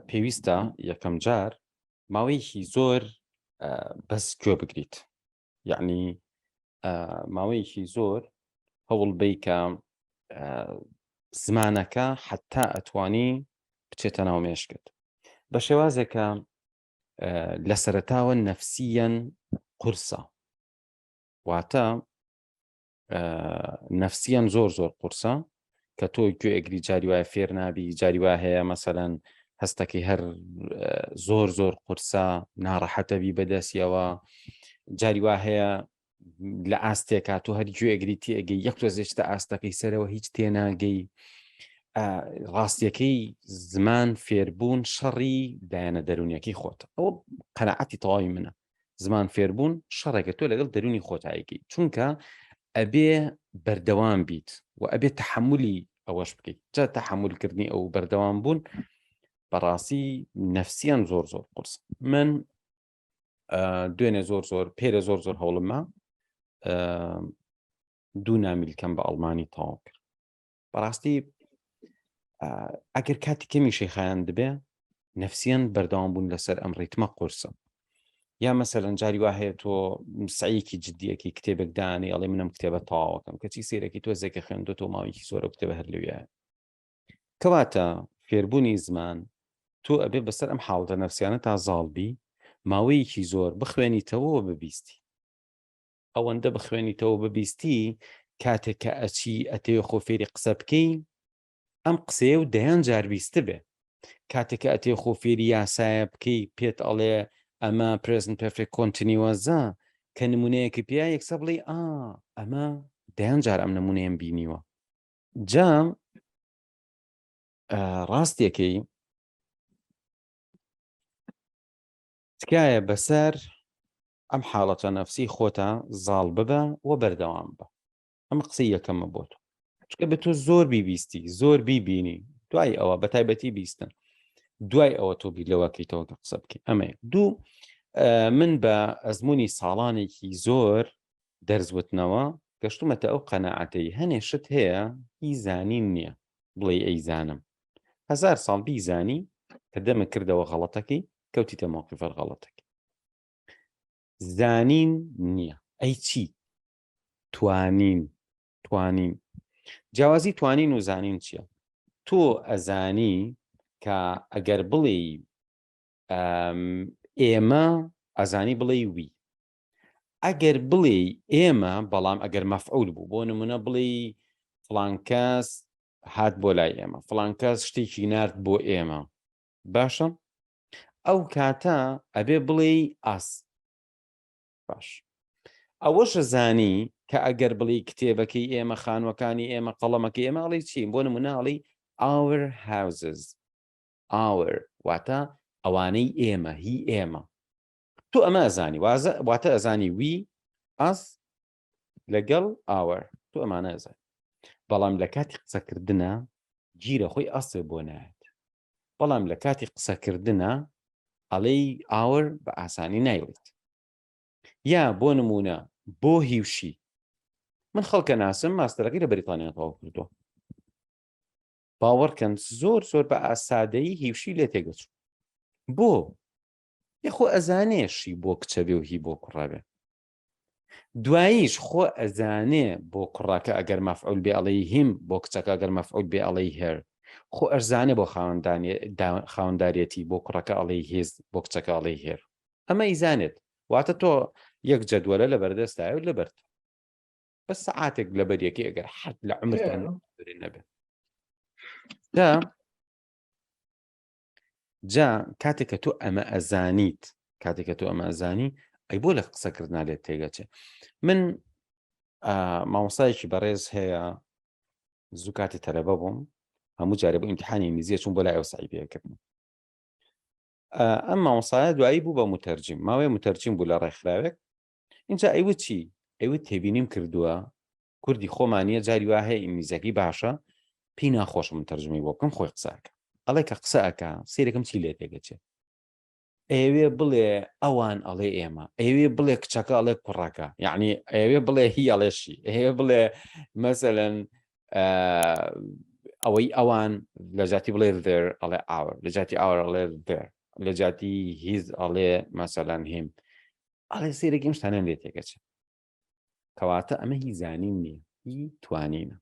پێویستە یەکەم جار ماوەیەکی زۆر بەس گوێ بگریت، یعنی ماوەیەکی زۆر هەوڵ بی کە زمانەکە حتا ئەتوانی بچێتە ناو مێشکت بە شێوازێکە لە سەرەتاوە نەفسیەن قورسە، واتە نەفسیەن زۆر قورسە کە تۆ گوێ ئەگری جاری وایە فێر نابی، جاری وا هەیە مەسەلەن هەستەکەی هەر زۆر قورسە ناڕەحەتەبی بەدەستیەوە، جاری وا هەیە لە ئاستێکا تۆ هەر گوێ ئەگریتی ئەگەی یەک تۆزێشتە ئاستەکەی سەرەوە هیچ تێناگەی. ڕاستیەکەی زمان فێربوون شەڕی دایانە دەرونیەکەی خۆتە، ئەوە قەناعەتی تەواوی منە. زمان فێربوون شەڕێکە تۆ لەگەڵ دەرونی خۆتایەکەی، چونکە ئەبێ بەردەوام بیت و ئەبێ تەحملی ئەوەش بکەیت. جا تەحملکردنی ئەو بەردەوام بوون بەڕاستی نەفسیان زۆر قورس. من دوێنێ زۆر پێرە زۆر هەوڵمە 2 نامیلکەم بە ئەڵمانی تەواو کرد. بەڕاستی ئەگەر کاتی کەمی شەیخایان دەبێ نەفسیان بەردەوام بوون لەسەر ئەم ڕیتمە قورسە. یا مەسەلەن جاری وا هەیە تۆ سعیەکی جددیەکی کتێبێک دانی ئەڵێ منم کتێبە تەواوەکەم، کەچی سێرەکی تۆزێکە خوێندۆ ماوەیەکی زۆرە کتێبە هەر لەوێیە. کەواتە فێربوونی زمان تۆ ئەبێ بەسەر ئەم حاڵەتە نەفسیانە تا زاڵبی ماوەیەکی زۆر بخوێنیتەوە ببیستی. ئەوەندە بخوێنیتەوە ببیستی کاتێک کە ئەچی ئەتەوێ خۆ فێری قسە بکەی ئەم قسەیە و دەیان جار بیستە بێ. کاتێککە ئەتێ خۆ فێری یاسایە بکەی پێت ئەڵێ ئەمە پرزنت پێرفێکت کۆنتینیوەزە کە نمونەیەکی پیا یەکسە بڵێ ئەمە دەیان جار ئەم نمونەیەم بینیوە. جا ڕاستیەکەی تکایە بەسەر ئەم حاڵەتە نەفسی خۆتە زاڵ ببە و بەردەوام بە. ئەم قسەی یەکەمە بۆ تۆ، چکە بە تۆ زۆر بیبیستی زۆر بیبینی، دوای ئەوە بەتایبەتی بیستن، دوای ئەوە تۆ بیر لەوەکەیتەوە کە قسە بکەی. ئەمەیە. دوو، من بە ئەزمموی ساڵانێکی زۆر دەرزوتنەوە گەشتومەتە ئەو قەناعەتەی هەنێشت هەیە هی زانین نییە بڵێ ئەی زانم 1000 ساڵ بیزانی کە دەمە کردەوە غەڵەتەکەی کەوتیتە مۆقیفەر غەڵەتەکەی. زانین نییە. ئەی چی؟ توانین. جیاوازی توانین و زانین چییە؟ تۆ ئەزانی کە ئەگەر بڵێ ئێمە ئەزانی بڵێ وی، ئەگەر بڵێ ئێمە بەڵام ئەگەر مەفعول بوو، بۆ نمونە بڵێ فڵان کەس هات بۆ لای ئێمە، فڵان کەس شتێکی نارد بۆ ئێمە، باشە؟ ئەو کاتە ئەبێ بڵێ ئاس. باش، ئەوەشە زانی کە ئەگەر بڵێ کتێبەکەی ئێمە، خانوەکانی ئێمە، قەڵەمەکەی ئێمە، ئەڵێ چی؟ بۆ نمونە ئەڵێ our houses. our واتە ئەوانەی ئێمە، هی ئێمە. تۆ ئەمە ئەزانی، واتە ئەزانی وی ئەس لەگەڵ our، تۆ ئەمانە ئەزانی. بەڵام لە کاتی قسەکردنە گیرە خۆی ئەسێ بۆ نایێت. بەڵام لە کاتی قسەکردنە ئەڵێ our بە ئاسانی نایڵێت. یا بۆ نمونە بۆ هیوشی، من خەڵکە ناسم ماستەرەکەی لە بەریتانیا تەواو کردووە، باوەڕکەن زۆر بە ئاسادەیی هیوشی لێ تێگەچوو. بۆ یەخۆ ئەزانێشی بۆ کچە بێ و هی بۆ کوڕابێ. دواییش خۆ ئەزانێ بۆ کوڕاکە ئەگەر مەفعول بێ ئەڵێ هیم، بۆ کچەکە ئەگەر مەفعول بێ ئەڵێ هێر. خۆ ئەرزانێ بۆ خاوەنداریەتی، بۆ کوڕەکە ئەڵێ هێز، بۆ کچەکە ئەڵێ هێر. ئەمە ئیزانێت. واتە تۆ یەک جەدوەلە لە بەردەستایە و لەبەرت بە سەعاتێک لە بەریەکەی ئەگەر حەد لە عمرتان نەبێت. جا کاتێککە تۆ ئەمە ئەزانیت، کاتێککە تۆ ئەمە ئەزانی، ئەی بۆ لە قسەکردنا لێت تێگەچێ. من مامۆستایەکی بەڕێز هەیە، زوو کاتی تەلەبە بووم، هەموو جارێ بۆ ئیمتیحانی ئینگلیزیە چوون بۆ لای ئەو سەعیبەیەکردن. ئەم مامۆستایە دوایی بوو بە متەرجم، ماوەیە متەرجم بوو لە ڕێکخراوێک. اینجا ئەیوت چی؟ ئەیوت تێبینیم کردووە کوردی خۆمانیە، جاری وا هەیە ئینگلیزیەکەی باشە، پێی ناخۆشم متەرجمی بۆ بکەم، خۆی قسەکە. ئەڵێ کە قسە ئەکا سێرەکەم چی لێ تێگەچێ؟ ئەوێ بڵێ ئەوان ئەڵێ ئێمە، ئەوێ بڵێ کچەکە ئەڵێ کوڕەکە، یعنی ئەوێ بڵێ هی ئەڵێشی، ئەوێ بڵێ مەسەلەن ئەوەی ئەوان لە جاتی بڵێ there ئەڵێ our لە جاتی our ئەڵێ there لە جاتی his ئەڵێ مەسەلەن him ئەڵێ سێرەکی ئەم شتانە لێ تێکەچێت کەواتە ئەمە هی زانین نییە هی توانینە